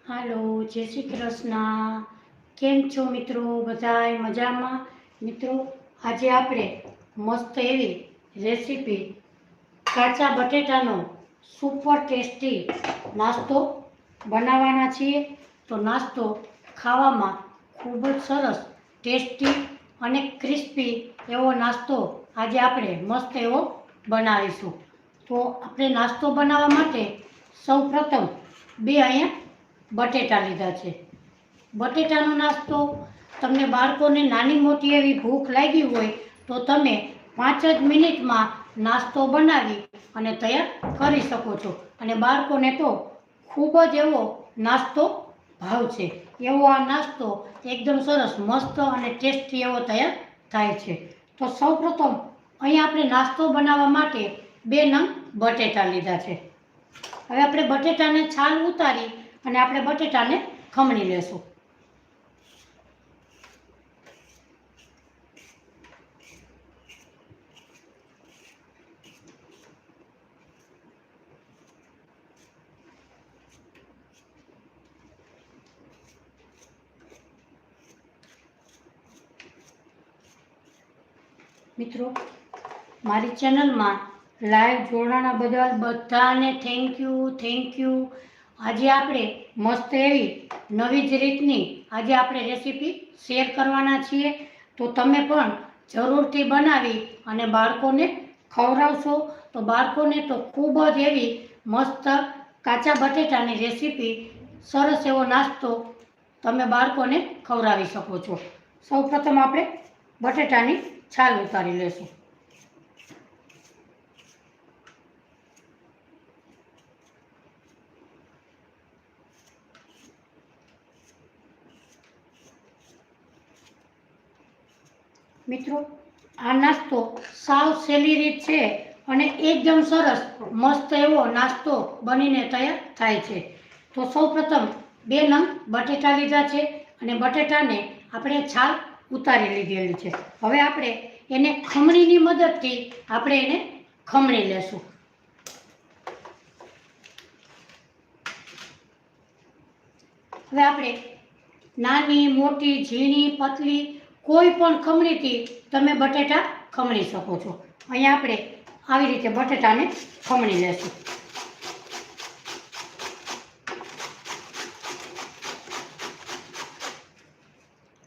હાલો, જય શ્રી કૃષ્ણ. કેમ છો મિત્રો? બધાય મજામાં? મિત્રો, આજે આપણે મસ્ત એવી રેસીપી કાચા બટેટાનો સુપર ટેસ્ટી નાસ્તો બનાવવાના છીએ. તો નાસ્તો ખાવામાં ખૂબ જ સરસ, ટેસ્ટી અને ક્રિસ્પી એવો નાસ્તો આજે આપણે મસ્ત એવો બનાવીશું. તો આપણે નાસ્તો બનાવવા માટે સૌપ્રથમ બે અહીંયા બટેટા લીધા છે. બટેટાનો નાસ્તો તમને બાળકોને નાની મોટી એવી ભૂખ લાગી હોય તો તમે 5 જ મિનિટમાં નાસ્તો બનાવી અને તૈયાર કરી શકો છો. અને બાળકોને તો ખૂબ જ એવો નાસ્તો ભાવશે. એવો આ નાસ્તો એકદમ સરસ, મસ્ત અને ટેસ્ટી એવો તૈયાર થાય છે. તો સૌપ્રથમ અહીંયા આપણે નાસ્તો બનાવવા માટે 2 નંગ બટેટા લીધા છે. હવે આપણે બટેટાને છાલ ઉતારી અને આપણે બટેટાને ખમણી લેશું. મિત્રો, મારી ચેનલમાં લાઈવ જોડાણા બદલ બધાને થેન્ક યુ. આજે આપણે મસ્ત એવી નવી જ રીતની આજે આપણે રેસીપી શેર કરવાના છીએ. તો તમે પણ જરૂરથી બનાવી અને બાળકોને ખવડાવશો તો બાળકોને તો ખૂબ જ એવી મસ્ત કાચા બટેટાની રેસીપી, સરસ એવો નાસ્તો તમે બાળકોને ખવડાવી શકો છો. સૌપ્રથમ આપણે બટેટાની છાલ ઉતારી લેશું. મિત્રો, આ નાસ્તો સાવ સહેલી રીત છે અને એકદમ સરસ મસ્ત એવો નાસ્તો બનીને તૈયાર થાય છે. તો સૌપ્રથમ 2 નંગ બટેટા લીધા છે અને બટેટાને આપણે છાલ ઉતારી લીધેલી છે. હવે આપણે એને ખમણીની મદદથી આપણે એને ખમણી લેશું. હવે આપણે નાની, મોટી, ઝીણી, પતલી કોઈ પણ ખમણીથી તમે બટેટા ખમણી શકો છો. અહીંયા આપણે આવી રીતે બટેટાને ખમણી લેશું.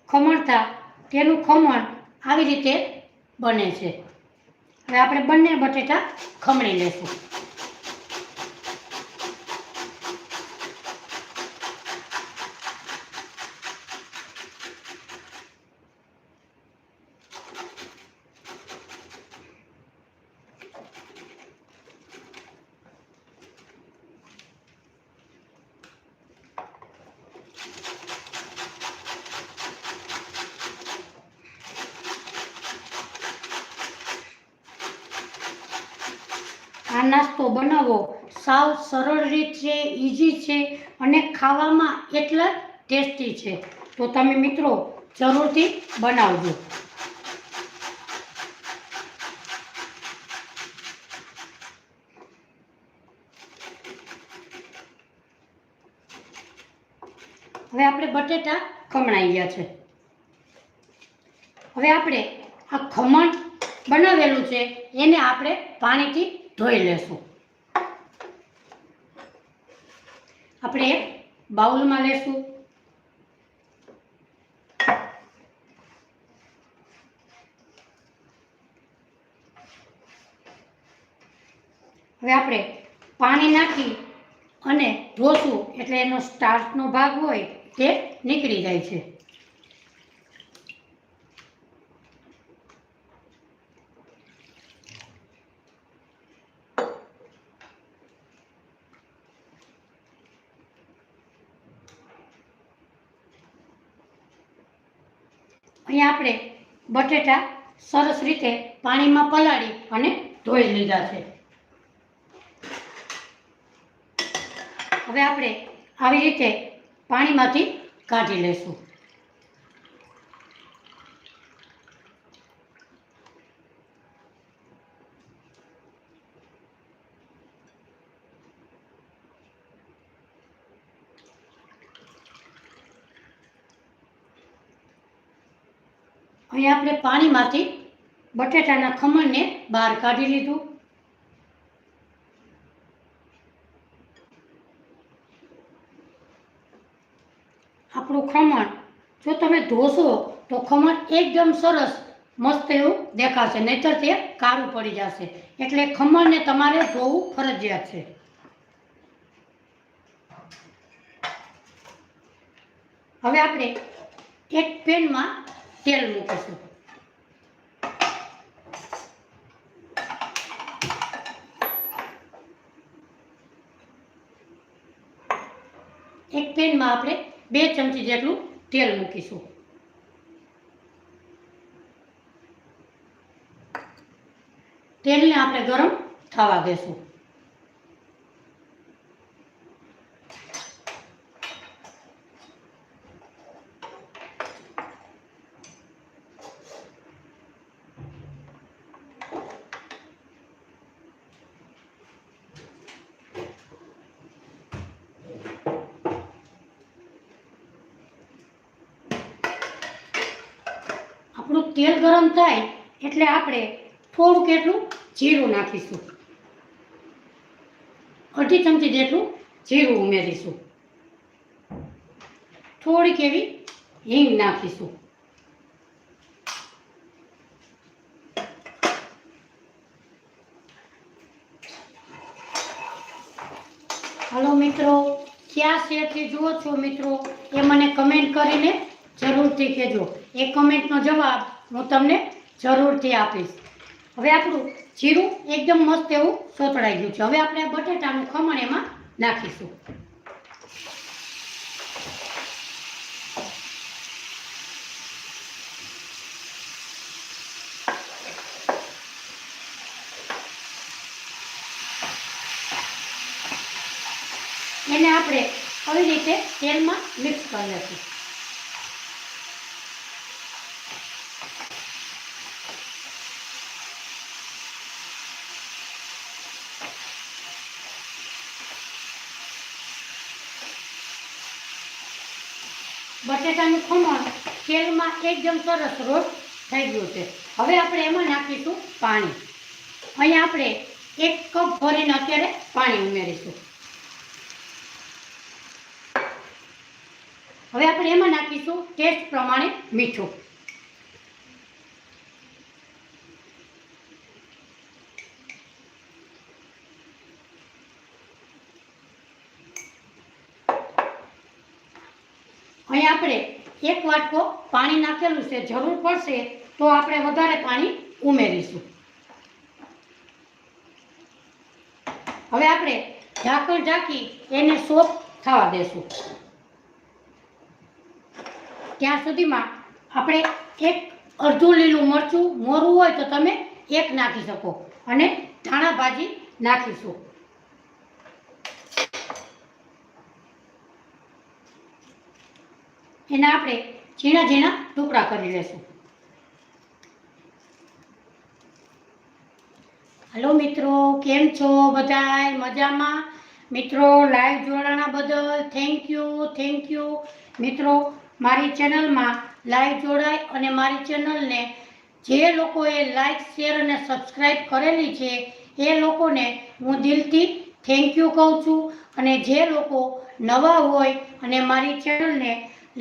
ખમણતા તેનું ખમણ આવી રીતે બને છે. હવે આપણે બંને બટેટા ખમણી લેશું. આ નાસ્તો બનાવવો સાવ સરળ રીત છે, ઇઝી છે અને ખાવામાં એટલા ટેસ્ટી છે. તો તમે મિત્રો જરૂરથી બનાવજો. હવે આપણે બટેટા ખમણાઈ ગયા છે. હવે આપણે આ ખમણ બનાવેલું છે એને આપણે પાણીથી ધોઈ લેશું. આપણે એક બાઉલમાં લેશું. હવે આપણે પાણી નાખી અને ધોશું એટલે એનો સ્ટાર્ચનો ભાગ હોય તે નીકળી જાય છે. અહીંયા આપણે બટેટા સરસ રીતે પાણીમાં પલાળી અને ધોઈ લીધા છે. હવે આપણે આવી રીતે પાણીમાંથી કાઢી લેશું. અહીં આપણે પાણીમાંથી બટેટાના ખમણને બહાર કાઢી લીધું. આપણું ખમણ જો તમે ધોશો તો ખમણ એકદમ સરસ મસ્ત એવું દેખાશે, નહીતર તે કાળું પડી જશે. એટલે ખમણને તમારે ધોવું ફરજિયાત છે. હવે આપણે એક પેનમાં તેલ મૂકીશું. એક પેનમાં આપણે 2 ચમચી જેટલું તેલ મૂકીશું. તેલને આપણે ગરમ થવા દેશું. આપણું તેલ ગરમ થાય એટલે આપણે થોડુંક એટલું જીરું નાખીશું. અડધી ચમચી જેટલું જીરું ઉમેરીશું. થોડીક એવી હિંગ નાખીશું. હાલો મિત્રો, ક્યાં શેરથી જુઓ છો મિત્રો એ મને કમેન્ટ કરીને જરૂરથી કહેજો. એ કમેન્ટનો જવાબ હું તમને જરૂરથી આપીશ. હવે આપણું જીરું એકદમ મસ્ત એવું સોતળાઈ ગયું છે. હવે આપણે બટેટાનું ખમણ એમાં નાખીશું. એને આપણે આવી રીતે તેલમાં મિક્સ કરી લઈશું. બટેટાનું ખમણ તેલમાં એકદમ સરસ રોસ્ટ થઈ ગયું છે. હવે આપણે એમાં નાખીશું પાણી. અહીંયા આપણે 1 કપ ભરીને અત્યારે પાણી ઉમેરીશું. હવે આપણે એમાં નાખીશું ટેસ્ટ પ્રમાણે મીઠું. અહીં આપણે 1 વાટકો પાણી નાખેલું છે. જરૂર પડશે તો આપણે વધારે પાણી ઉમેરીશું. હવે આપણે ઢાંકણ ઢાંકી એને સોફ્ટ થવા દેશું. ત્યાં સુધીમાં આપણે અડધું લીલું મરચું મોરું હોય તો તમે 1 નાખી શકો અને ધાણા ભાજી નાખીશું. એના આપણે ઝીણા ઝીણા ટુકડા કરી લેશું. હાલો મિત્રો, કેમ છો બધાય? મજામાં? મિત્રો લાઈવ જોડાણા બદલ થેન્ક યુ. મિત્રો મારી ચેનલમાં લાઈવ જોડાય અને મારી ચેનલને જે લોકોએ લાઈક શેર અને સબસ્ક્રાઈબ કરેલી છે એ લોકોને હું દિલથી થેન્ક યુ કહું છું. અને જે લોકો નવા હોય અને મારી ચેનલને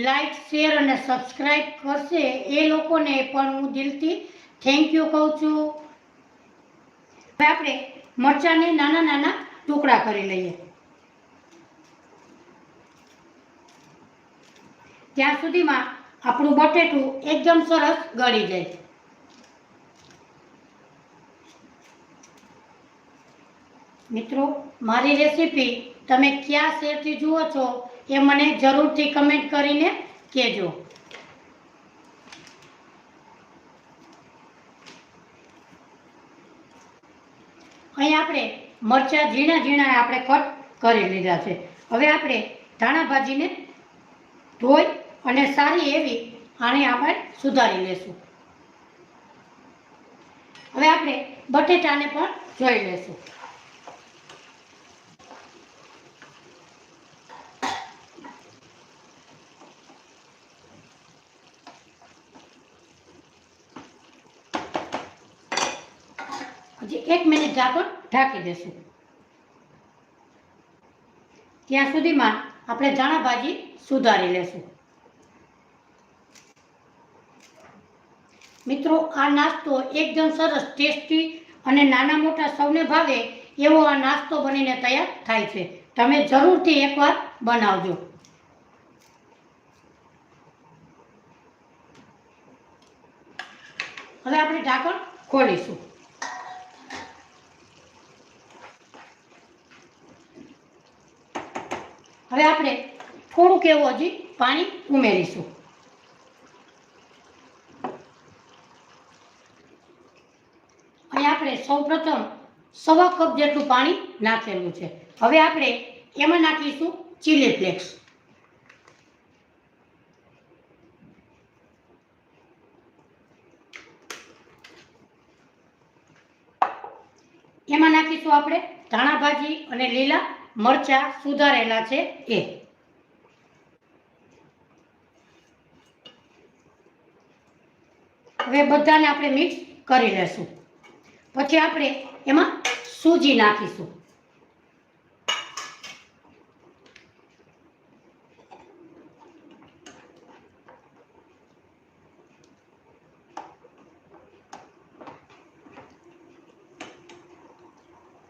લાઈક શેર અને સબસ્ક્રાઈબ કરશે એ લોકોને પણ હું દિલથી થેન્ક યુ કહું છું. હવે આપણે મરચાંને નાના નાના ટુકડા કરી લઈએ. ત્યાં સુધીમાં આપણું બટેટું એકદમ સરસ ગળી જાય. મિત્રો મારી રેસીપી તમે કયા શહેરથી જુઓ છો એ મને જરૂરથી કમેન્ટ કરીને કહેજો. અહીં આપણે મરચાં ઝીણા ઝીણા આપણે કટ કરી લીધા છે. હવે આપણે ધાણા ભાજીને ધોઈ અને સારી એવી આને આપણે સુધારી લેશું. હવે આપણે બટેટાને પણ જોઈ લેશું. હજી 1 મિનિટ ઢાંકી દેશું. ત્યાં સુધીમાં આપણે ધાણા ભાજી સુધારી લેશું. મિત્રો, આ નાસ્તો એકદમ સરસ ટેસ્ટી અને નાના મોટા સૌને ભાવે એવો આ નાસ્તો બનીને તૈયાર થાય છે. તમે જરૂરથી એકવાર બનાવજો. હવે આપણે ઢાંકણ ખોલીશું. હવે આપણે થોડુંક એવું હજી પાણી ઉમેરીશું. અહીં આપણે સૌપ્રથમ 1/2 કપ જેટલું પાણી નાખેલું છે. હવે આપણે એમાં નાખીશું ચીલી ફ્લેક્સ. એમાં નાખીશું આપણે ધાણા ભાજી અને લીલા મરચાં સુધારેલા છે એ. હવે બધાને આપણે મિક્સ કરી લેશું. પછી આપણે એમાં સૂજી નાખીશું.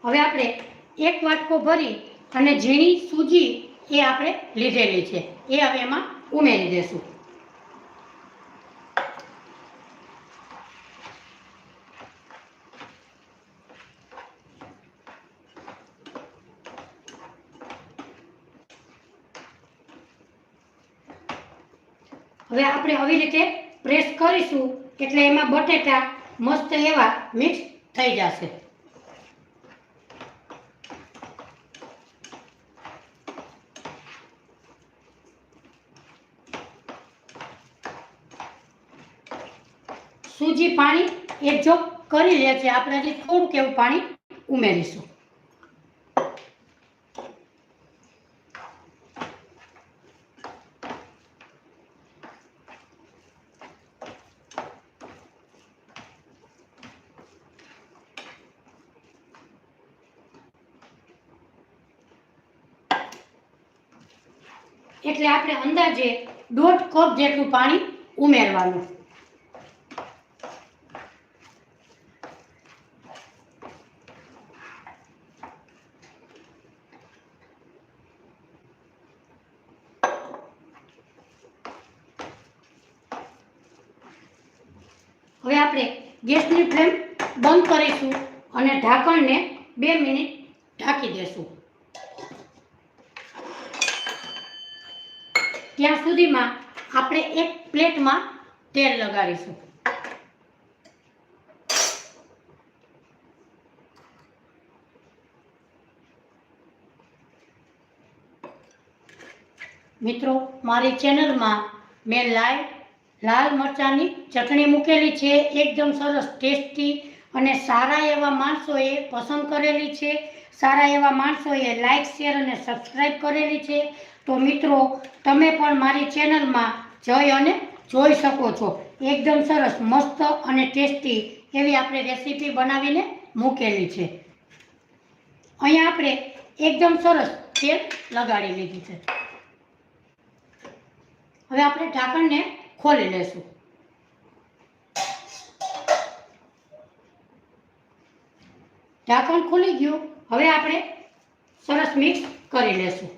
હવે આપણે 1 વાટકો ભરી અને ઝીણી સૂજી એ આપણે લીધેલી છે એ હવે એમાં ઉમેરી દેશું. હવે આપણે આવી રીતે પ્રેસ કરીશું એટલે એમાં બટેટા મસ્ત એવા મિક્સ થઈ જશે. સૂજી પાણી એબ્ઝોર્બ કરી લે છે. આપણે હજી થોડુંક એવું પાણી ઉમેરીશું. એટલે આપણે અંદાજે 1/2 કપ જેટલું પાણી ઉમેરવાનું. હવે આપણે ગેસની ફ્લેમ બંધ કરીશું અને ઢાંકણને 2 મિનિટ ઢાંકી દેશું. ત્યાં સુધીમાં આપણે એક પ્લેટમાં તેલ લગાડીશું. મિત્રો, મારી ચેનલમાં મેં લાલ મરચાંની ચટણી મૂકેલી છે. એકદમ સરસ ટેસ્ટી અને સારા એવા માણસોએ પસંદ કરેલી છે. સારા એવા માણસોએ લાઈક, શેર અને સબસ્ક્રાઈબ કરેલી છે. તો મિત્રો, તમે પણ મારી ચેનલમાં જઈ અને જોઈ શકો છો. એકદમ સરસ મસ્ત અને ટેસ્ટી એવી આપણે રેસીપી બનાવીને મૂકેલી છે. અહીંયા આપણે એકદમ સરસ તેલ લગાડી લીધું છે. હવે આપણે ઢાંકણને ખોલી લેશું. ઢાંકણ ખુલી ગયું. હવે આપણે સરસ મિક્સ કરી લેશું.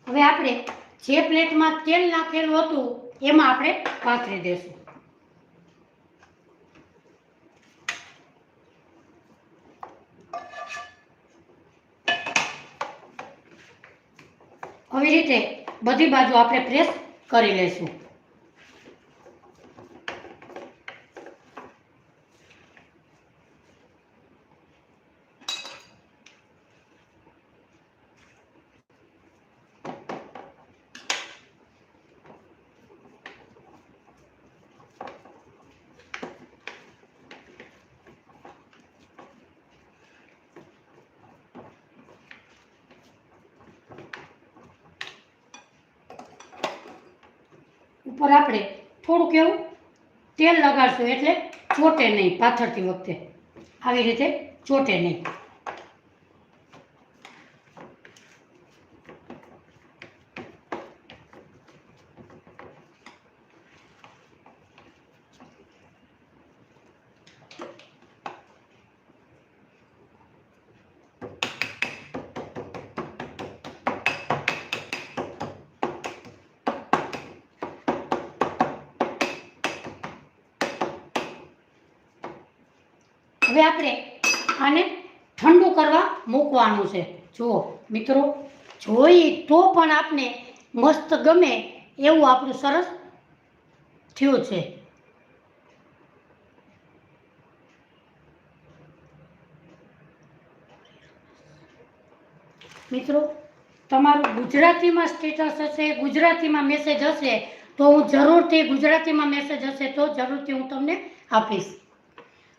હવે આપણે જે પ્લેટમાં તેલ નાખેલું હતું એમાં આપણે પાથરી દેશું. આવી રીતે બધી બાજુ આપણે પ્રેસ કરી લેશું. ઉપર આપણે થોડુંક એવું તેલ લગાડશું એટલે ચોટે નહીં, પાથરતી વખતે આવી રીતે ચોટે નહીં. હવે આપણે આને ઠંડુ કરવા મૂકવાનું છે. જુઓ મિત્રો, જોઈએ તો પણ આપને મસ્ત ગમે એવું આપણું સરસ થયું છે. મિત્રો, તમારું ગુજરાતીમાં સ્ટેટસ હશે, ગુજરાતીમાં મેસેજ હશે તો હું જરૂરથી, ગુજરાતીમાં મેસેજ હશે તો જરૂરથી હું તમને આપીશ.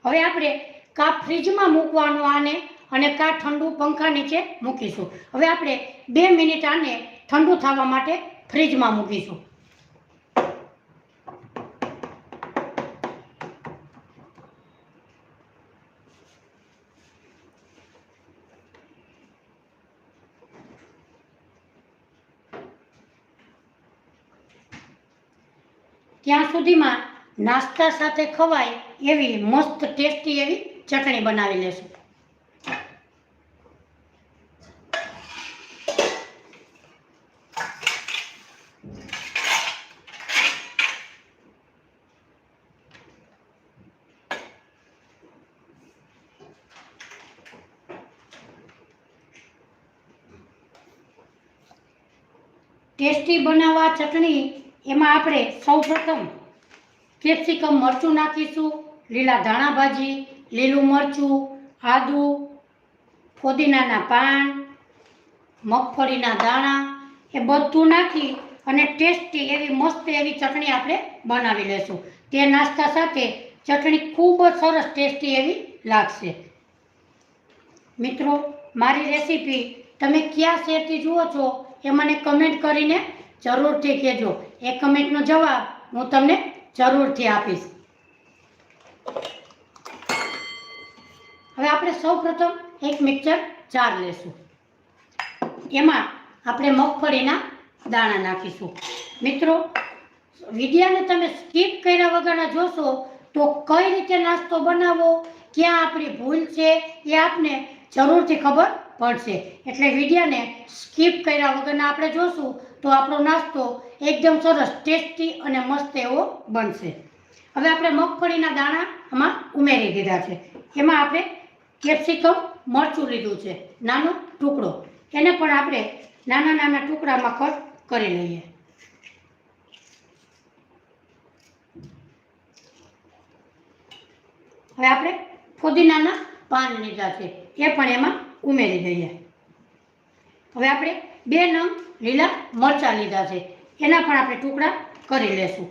હવે આપણે કા ફ્રીજમાં મૂકવાનું આને અને કા ઠંડુ પંખા નીચે મૂકીશું. હવે આપણે 2 મિનિટ આને ઠંડુ થવા માટે ફ્રીજમાં મૂકીશું. ત્યાં સુધીમાં નાસ્તા સાથે ખવાય એવી મસ્ત ટેસ્ટી એવી ચટણી બનાવી લેશું. ટેસ્ટી બનાવવા ચટણી એમાં આપણે સૌપ્રથમ કેપ્સિકમ મરચું નાખીશું, લીલા ધાણા ભાજી, લીલું મરચું, આદુ, ફુદીનાના પાન, મગફળીના દાણા એ બધું નાખી અને ટેસ્ટી એવી મસ્ત એવી ચટણી આપણે બનાવી લેશું. તે નાસ્તા સાથે ચટણી ખૂબ જ સરસ ટેસ્ટી એવી લાગશે. મિત્રો, મારી રેસીપી તમે કયા શહેરથી જુઓ છો એ મને કમેન્ટ કરીને જરૂરથી કહેજો. એ કમેન્ટનો જવાબ હું તમને જરૂરથી આપીશ. હવે આપણે સૌપ્રથમ એક મિક્સર જાર લેશું. એમાં આપણે મગફળીના દાણા નાખીશું. મિત્રો, વિડીયોને તમે સ્કીપ કર્યા વગરના જોશો તો કઈ રીતે નાસ્તો બનાવવો, ક્યાં આપણી ભૂલ છે એ આપને જરૂરથી ખબર પડશે. એટલે વિડીયોને સ્કીપ કર્યા વગરના આપણે જોશું તો આપણો નાસ્તો એકદમ સરસ ટેસ્ટી અને મસ્ત એવો બનશે. હવે આપણે મગફળીના દાણા આમાં ઉમેરી દીધા છે. એમાં આપણે કેપ્સિકમ મરચું લીધું છે, નાનો ટુકડો, એને પણ આપણે નાના નાના ટુકડામાં કટ કરી લઈએ. હવે આપણે ફુદીનાના પાન લીધા છે, એ પણ એમાં ઉમેરી દઈએ. હવે આપણે 2 નંગ લીલા મરચાં લીધા છે, એના પણ આપણે ટુકડા કરી લેશું.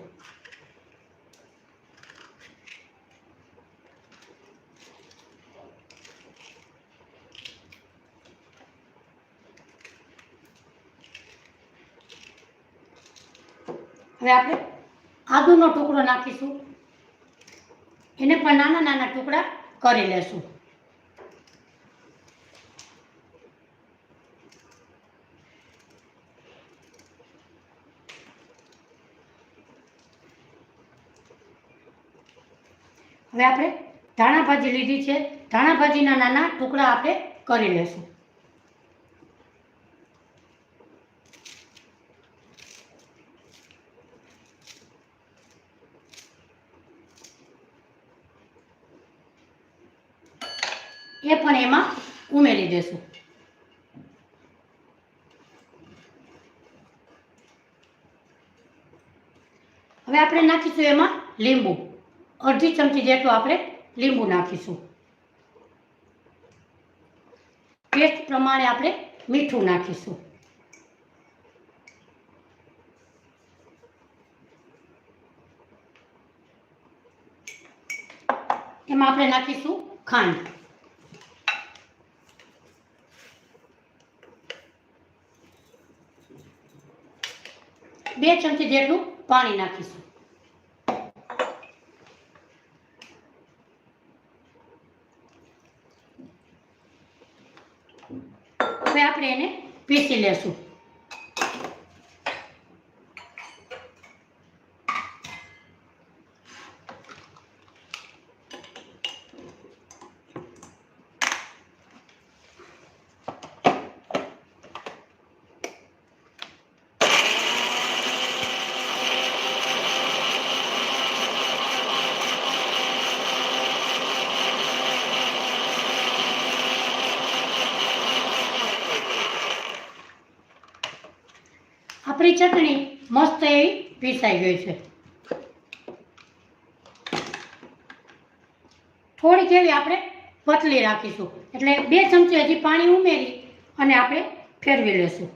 હવે આપણે આદુનો ટુકડો નાખીશું, એને પણ નાના નાના ટુકડા કરી લેશું. હવે આપણે ધાણા ભાજી લીધી છે, ધાણા ભાજીના નાના ટુકડા આપણે કરી લેશું. એ પણ એમાં ઉમેરી દેશું. હવે આપણે નાખીશું એમાં લીંબુ, અડધી ચમચી જેટલું આપણે લીંબુ નાખીશું. ટેસ્ટ પ્રમાણે આપણે મીઠું નાખીશું. એમાં આપણે નાખીશું ખાંડ. બે ચમચી જેટલું પાણી નાખીશું. હવે આપણે એને પીસી લેશું. આપણી ચટણી મસ્ત એવી પીસાઈ ગઈ છે. થોડીક એવી આપણે પતલી રાખીશું, એટલે 2 ચમચી હજી પાણી ઉમેરી અને આપણે ફેરવી લેશું.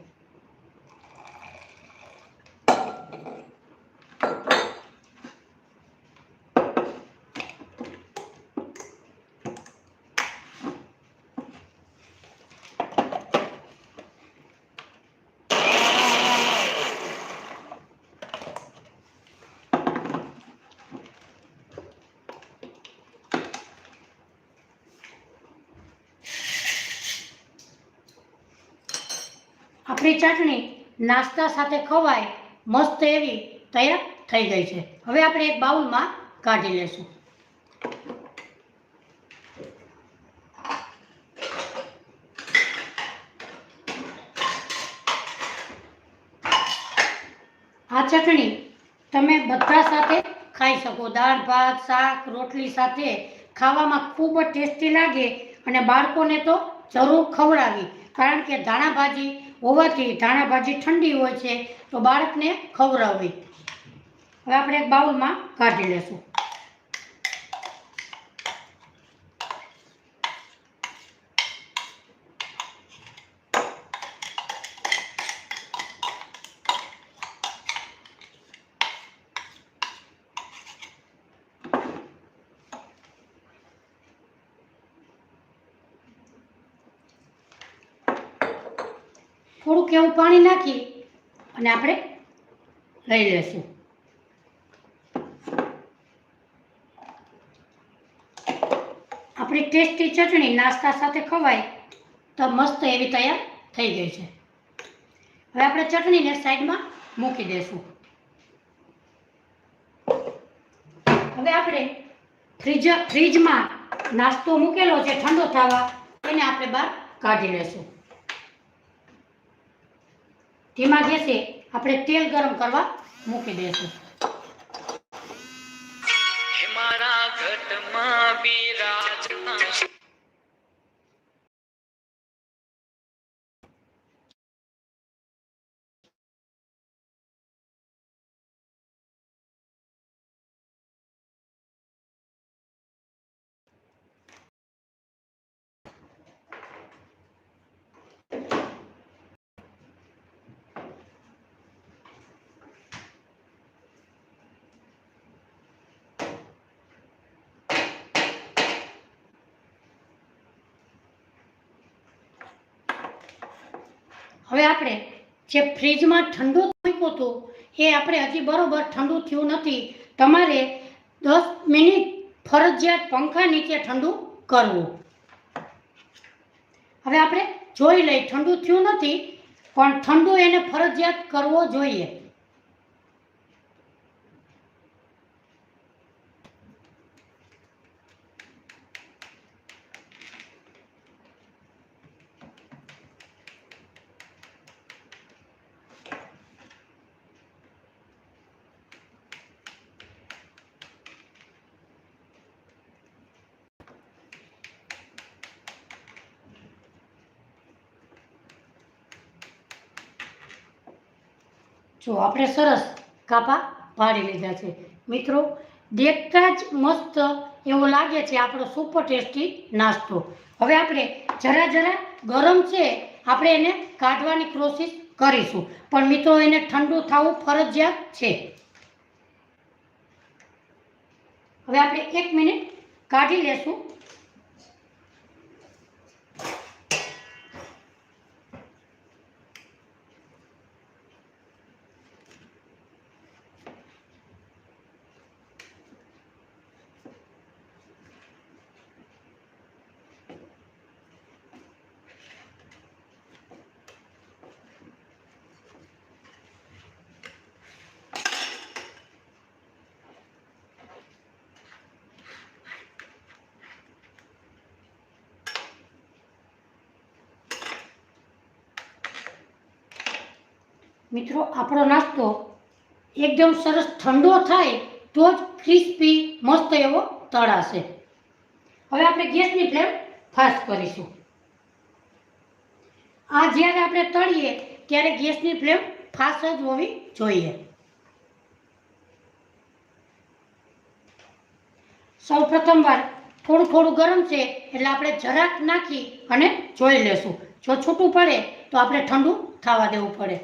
આપણી ચટણી નાસ્તા સાથે ખવાય મસ્ત એવી તૈયાર થઈ ગઈ છે. હવે આપણે એક બાઉલમાં કાઢી લેશું. આ ચટણી તમે બધા સાથે ખાઈ શકો. દાળ ભાત શાક રોટલી સાથે ખાવામાં ખૂબ જ ટેસ્ટી લાગે અને બાળકોને તો જરૂર ખવડાવી, કારણ કે ધાણા ભાજી હોવાથી ધાણા ભાજી ઠંડી હોય છે તો બાળકને ખવડાવવી. હવે આપણે એક બાઉલમાં કાઢી લેશું. થોડુંક એવું પાણી નાખી અને આપણે લઈ લેશું. આપણી ટેસ્ટી ચટણી નાસ્તા સાથે ખવાય તો મસ્ત એવી તૈયાર થઈ ગઈ છે. હવે આપણે ચટણીને સાઈડમાં મૂકી દઈશું. હવે આપણે ફ્રીજમાં નાસ્તો મૂકેલો છે ઠંડો થવા, એને આપણે બહાર કાઢી લેશું. ધીમા ગેસે આપણે તેલ ગરમ કરવા મૂકી દઈશું. હવે આપણે જે ફ્રીજમાં ઠંડુ મૂક્યું હતું એ આપણે હજી બરોબર ઠંડુ થયું નથી. તમારે 10 મિનિટ ફરજિયાત પંખા નીચે ઠંડુ કરવું. હવે આપણે જોઈ લઈ, ઠંડુ થયું નથી પણ ઠંડુ એને ફરજિયાત કરવો જોઈએ. જો આપણે સરસ કાપા પાડી લીધા છે. મિત્રો, દેખતા જ મસ્ત એવો લાગે છે આપણો સુપર ટેસ્ટી નાસ્તો. હવે આપણે જરા ગરમ છે, આપણે એને કાઢવાની કોશિશ કરીશું, પણ મિત્રો એને ઠંડુ થવું ફરજિયાત છે. હવે આપણે 1 મિનિટ કાઢી લેશું. મિત્રો આપણો નાસ્તો એકદમ સરસ ઠંડો થાય તો જ ક્રિસ્પી મસ્ત એવો તળાશે. હવે આપણે ગેસની ફ્લેમ ફાસ્ટ કરીશું. આ જ્યારે આપણે તળીએ ત્યારે ગેસની ફ્લેમ ફાસ્ટ જ હોવી જોઈએ. સૌ પ્રથમવાર થોડું થોડું ગરમ છે એટલે આપણે જરાક નાખી અને જોઈ લેશું. જો છૂટું પડે તો આપણે ઠંડુ થવા દેવું પડે.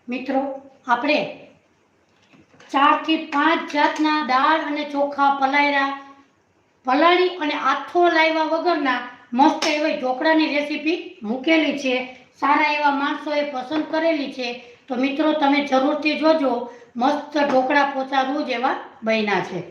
મિત્રો આપણે 4 થી 5 જાતના દાળ અને ચોખા પલાળી અને આથો લાવ્યા વગરના મસ્ત એવી ઢોકળાની રેસીપી મૂકેલી છે. સારા એવા માણસોએ પસંદ કરેલી છે. તો મિત્રો તમે જરૂરથી જોજો. મસ્ત ઢોકળા પોચા રોજ એવા બન્યા છે.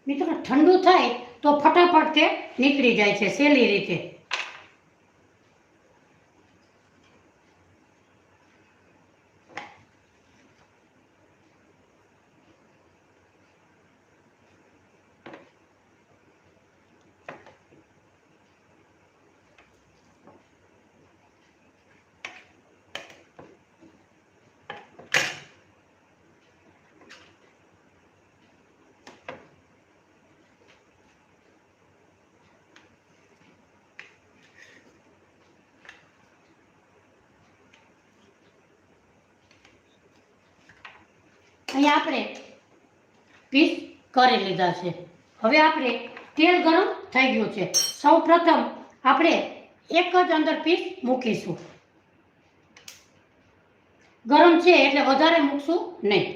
મિત્રો ઠંડુ થાય તો ફટાફટ તે નીકળી જાય છે સહેલી રીતે. અહીંયા આપણે પીસ કરી લીધા છે. હવે આપણે તેલ ગરમ થઈ ગયું છે. સૌ પ્રથમ આપણે એક જ અંદર પીસ મૂકીશું. ગરમ છે એટલે વધારે મૂકશું નહીં.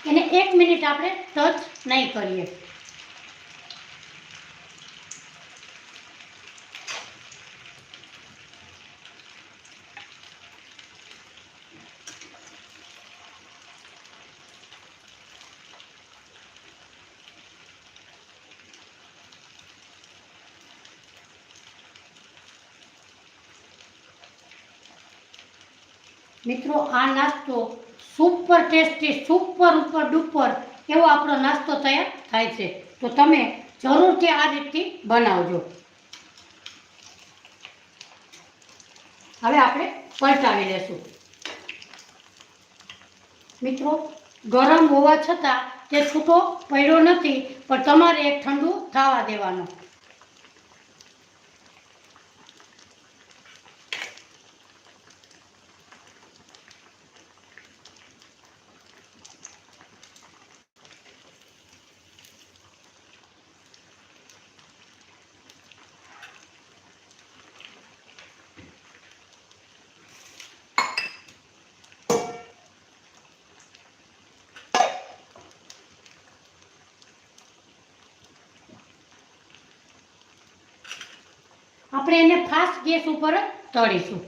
એને 1 મિનિટ આપણે ટચ નહીં કરીએ. મિત્રો આ નાસ્તો સુપર ટેસ્ટી, સુપર ઉપર ડુપર એવો આપણો નાસ્તો તૈયાર થાય છે. તો તમે જરૂરથી આ રીતથી બનાવજો. હવે આપણે પલટાવી લેશું. મિત્રો ગરમ હોવા છતાં તે છૂટો પડ્યો નથી, પણ તમારે એક ઠંડુ થવા દેવાનો. આપણે એને ફાસ્ટ ગેસ ઉપર તળીશું.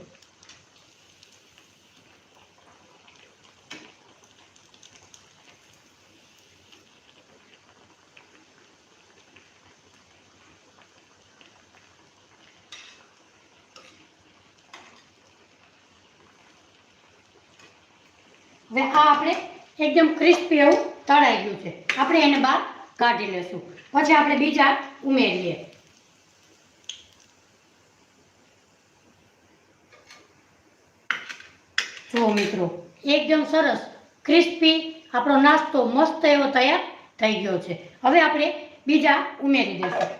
હવે આ આપણે એકદમ ક્રિસ્પી એવું તળાઈ ગયું છે. આપણે એને બહાર કાઢી લેશું. પછી આપણે બીજા ઉમેરીએ. જુઓ મિત્રો, એકદમ સરસ ક્રિસ્પી આપણો નાસ્તો મસ્ત એવો તૈયાર થઈ ગયો છે. હવે આપણે બીજા ઉમેરી દઈશું.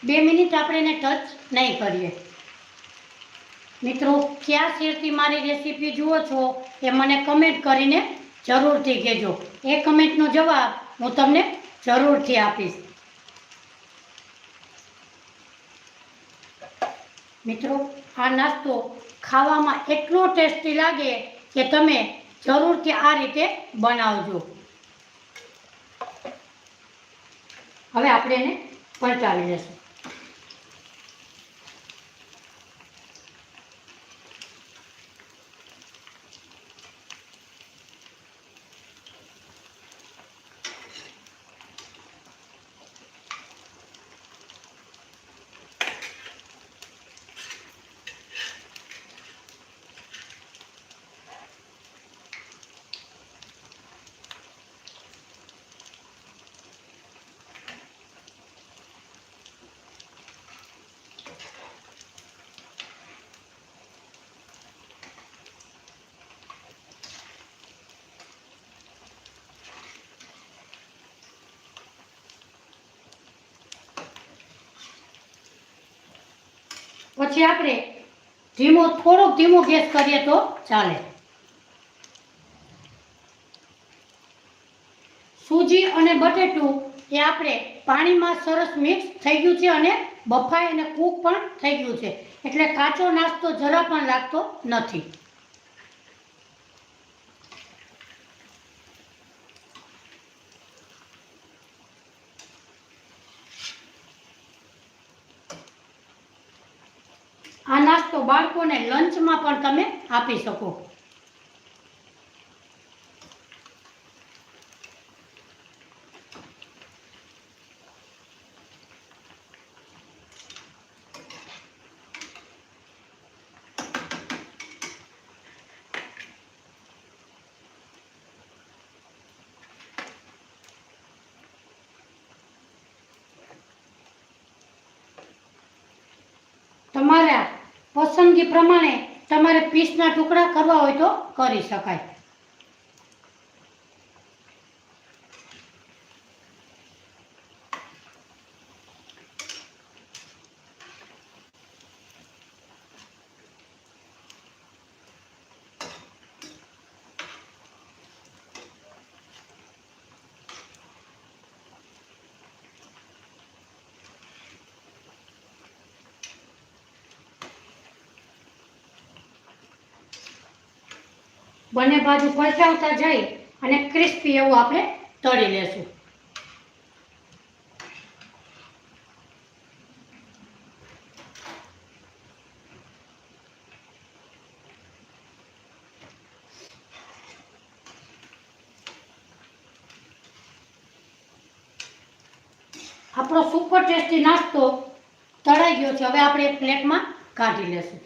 બે મિનિટ આપણે એને ટચ નહીં કરીએ. મિત્રો, કયા શેરથી મારી રેસીપી જુઓ છો એ મને કમેન્ટ કરીને જરૂરથી કહેજો. એ કમેન્ટનો જવાબ હું તમને જરૂરથી આપીશ. મિત્રો, આ નાસ્તો ખાવામાં એટલો ટેસ્ટી લાગે કે તમે જરૂરથી આ રીતે બનાવજો. હવે આપણે એને પલટાવી લઈશું. પછી આપણે થોડોક ધીમો ગેસ કરીએ તો ચાલે. સૂજી અને બટેટું એ આપણે પાણીમાં સરસ મિક્સ થઈ ગયું છે અને બફાઈ અને કૂક પણ થઈ ગયું છે, એટલે કાચો નાસ્તો જરા પણ લાગતો નથી. આ નાસ્તો બાળકોને લંચમાં પણ તમે આપી શકો. તમારા પસંદગી પ્રમાણે તમારે પીસના ટુકડા કરવા હોય તો કરી શકાય. બંને બાજુ પલટાવતા જઈ અને ક્રિસ્પી એવું આપણે તળી લેશું. આપણો સુપર ટેસ્ટી નાસ્તો તળાઈ ગયો છે. હવે આપણે એક પ્લેટમાં કાઢી લેશું.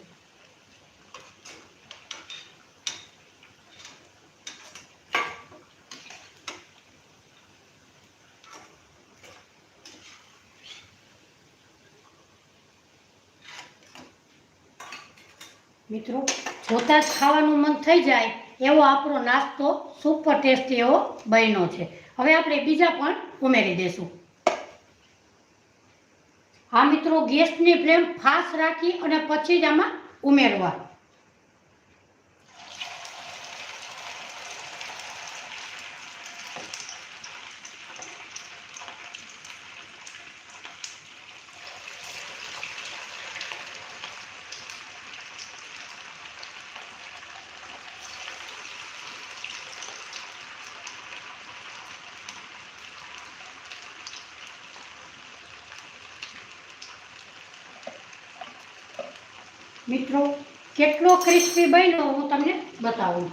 મિત્રો, જોતા જ ખાવાનું મન થઈ જાય એવો આપણો નાસ્તો સુપર ટેસ્ટી એવો બન્યો છે. હવે આપણે બીજા પણ ઉમેરી દઈશું. હા મિત્રો, ગેસની ફ્લેમ ફાસ્ટ રાખી અને પછી જ આમાં ઉમેરવા. મિત્રો, કેટલો ક્રિસ્પી બન્યો હું તમને બતાવું.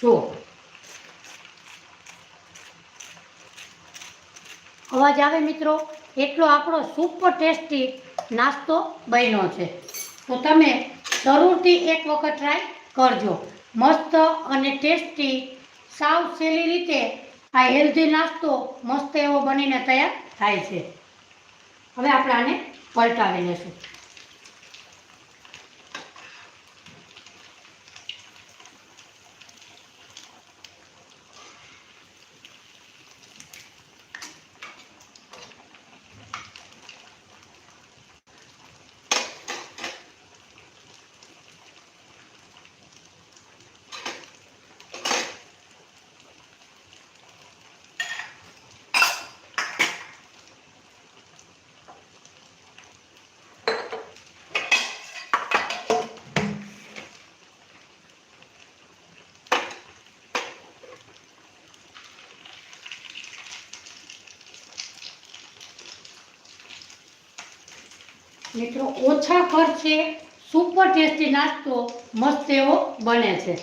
જો અવાજ આવે મિત્રો, એટલો આપણો સુપર ટેસ્ટી નાસ્તો બન્યો છે. તો તમે જરૂરથી એક વખત ટ્રાય કરજો. મસ્ત અને ટેસ્ટી, સાવ સહેલી રીતે આ હેલ્ધી નાસ્તો મસ્ત એવો બનીને તૈયાર થાય છે. હવે આપણે આને પલટાવી લેશું. મિત્રો ઓછા ખર્ચે સુપર ટેસ્ટી નાસ્તો મસ્ત એવો બને છે.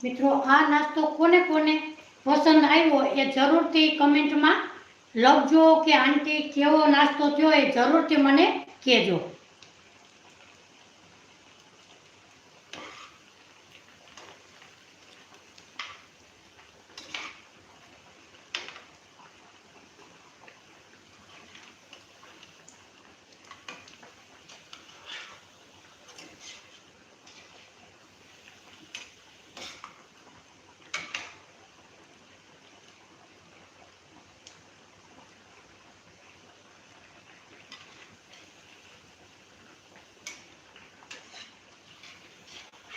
મિત્રો આ નાસ્તો કોને કોને પસંદ આવ્યો એ જરૂરથી કમેન્ટમાં લખજો કે આંટી કેવો નાસ્તો થયો એ જરૂરથી મને કહેજો.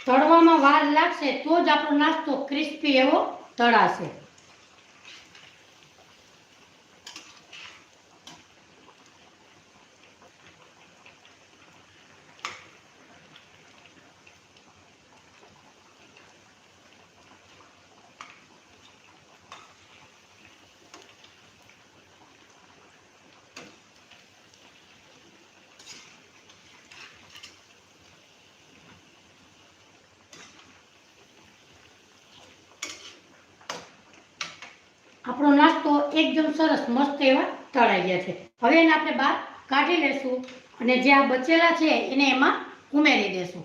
તળવામાં વાર લાગશે તો જ આપણો નાસ્તો ક્રિસ્પી એવો તળાશે. આપણો નાસ્તો એકદમ સરસ મસ્ત એવા તળાઈ ગયા છે. હવે એને આપણે બહાર કાઢી લેશું અને જે આ બચેલા છે એને એમાં ઉમેરી દેશું.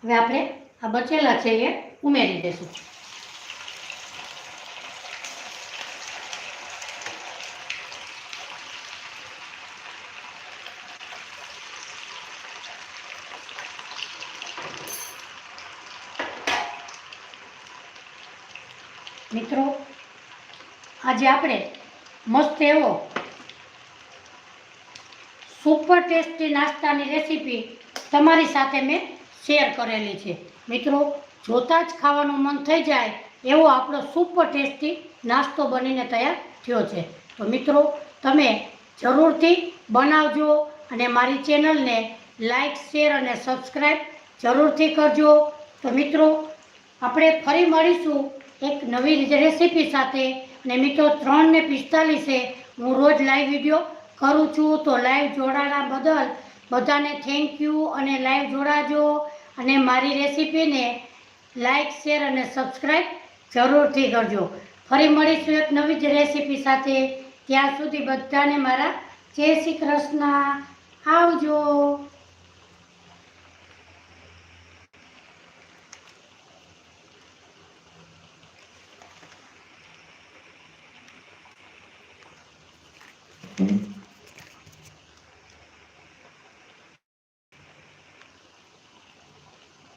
હવે આપણે આ બચેલા છે એ ઉમેરી દેશું. મિત્રો આજે આપણે મસ્ત એવો સુપર ટેસ્ટી નાસ્તાની રેસીપી તમારી સાથે મેં શેર કરેલી છે. મિત્રો જોતાં જ ખાવાનું મન થઈ જાય એવો આપણો સુપર ટેસ્ટી નાસ્તો બનીને તૈયાર થયો છે. તો મિત્રો તમે જરૂરથી બનાવજો અને મારી ચેનલને લાઈક, શેર અને સબસ્ક્રાઈબ જરૂરથી કરજો. તો મિત્રો આપણે ફરી મળીશું એક નવી રેસીપી સાથે. અને મિત્રો 3:45 હું રોજ લાઈવ વિડીયો કરું છું. તો લાઈવ જોડાણા બદલ બધાને થેન્ક યુ અને લાઈવ જોડાજો અને મારી રેસીપીને લાઈક, શેર અને સબસ્ક્રાઈબ જરૂરથી કરજો. ફરી મળીશું એક નવી જ રેસીપી સાથે. ત્યાં સુધી બધાને મારા જય શ્રી કૃષ્ણ. આવજો. હમ.